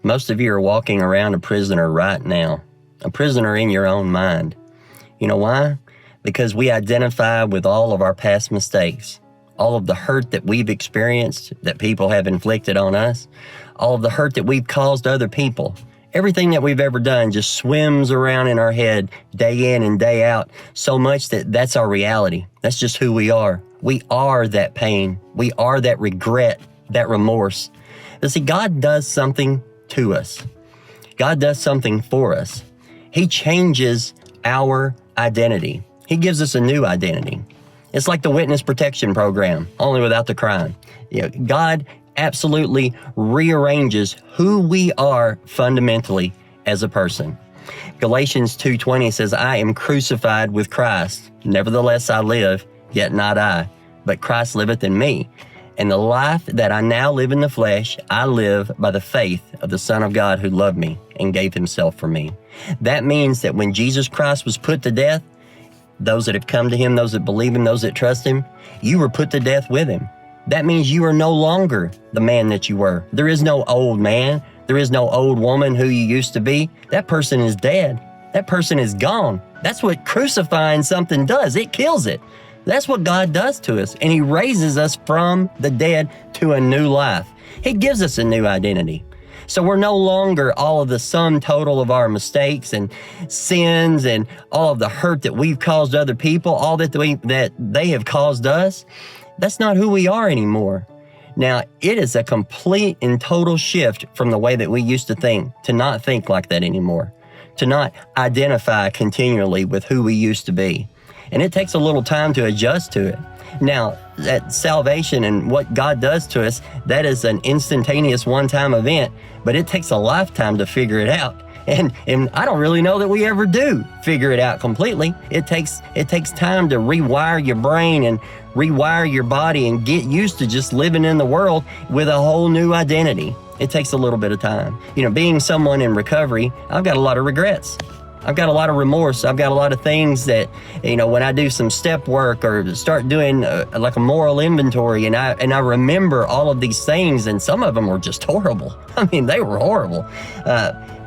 Most of you are walking around a prisoner right now, a prisoner in your own mind. You know why? Because we identify with all of our past mistakes, all of the hurt that we've experienced, that people have inflicted on us, all of the hurt that we've caused other people. Everything that we've ever done just swims around in our head day in and day out so much that that's our reality. That's just who we are. We are that pain. We are that regret, that remorse. But see, God does something to us. God does something for us. He changes our identity. He gives us a new identity. It's like the witness protection program, only without the crime. God absolutely rearranges who we are fundamentally as a person. Galatians 2:20 says, I am crucified with Christ. Nevertheless I live, yet not I, but Christ liveth in me. And the life that I now live in the flesh, I live by the faith of the Son of God who loved me and gave himself for me. That means that when Jesus Christ was put to death, those that have come to him, those that believe him, those that trust him, you were put to death with him. That means you are no longer the man that you were. There is no old man. There is no old woman who you used to be. That person is dead. That person is gone. That's what crucifying something does. It kills it. That's what God does to us. And he raises us from the dead to a new life. He gives us a new identity. So we're no longer all of the sum total of our mistakes and sins and all of the hurt that we've caused other people, all that they have caused us. That's not who we are anymore. Now, it is a complete and total shift from the way that we used to think, to not think like that anymore, to not identify continually with who we used to be. And it takes a little time to adjust to it. Now, that salvation and what God does to us, that is an instantaneous one-time event, but it takes a lifetime to figure it out. And I don't really know that we ever do figure it out completely. It takes time to rewire your brain and rewire your body and get used to just living in the world with a whole new identity. It takes a little bit of time. Being someone in recovery, I've got a lot of regrets. I've got a lot of remorse. I've got a lot of things that, when I do some step work or start doing like a moral inventory and I remember all of these things, and some of them were just horrible. I mean, they were horrible.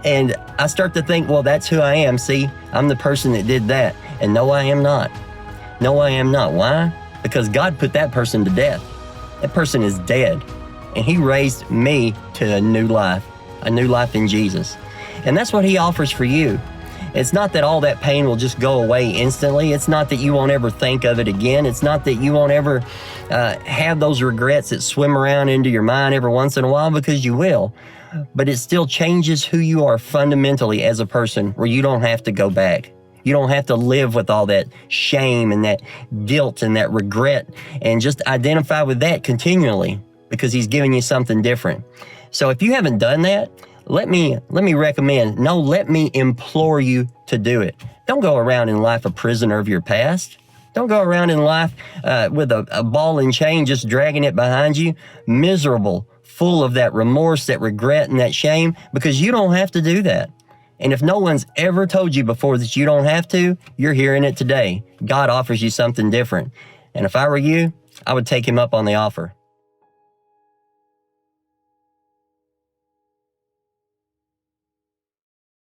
And I start to think, well, that's who I am. See, I'm the person that did that. And no, I am not. No, I am not. Why? Because God put that person to death. That person is dead. And he raised me to a new life in Jesus. And that's what he offers for you. It's not that all that pain will just go away instantly. It's not that you won't ever think of it again. It's not that you won't ever have those regrets that swim around into your mind every once in a while, because you will. But it still changes who you are fundamentally as a person, where you don't have to go back. You don't have to live with all that shame and that guilt and that regret, and just identify with that continually, because he's giving you something different. So if you haven't done that, let me implore you to do it. Don't go around in life a prisoner of your past. Don't go around in life with a ball and chain just dragging it behind you, miserable, full of that remorse, that regret, and that shame, because you don't have to do that. And if no one's ever told you before that you don't have to, you're hearing it today. God offers you something different. And if I were you, I would take him up on the offer.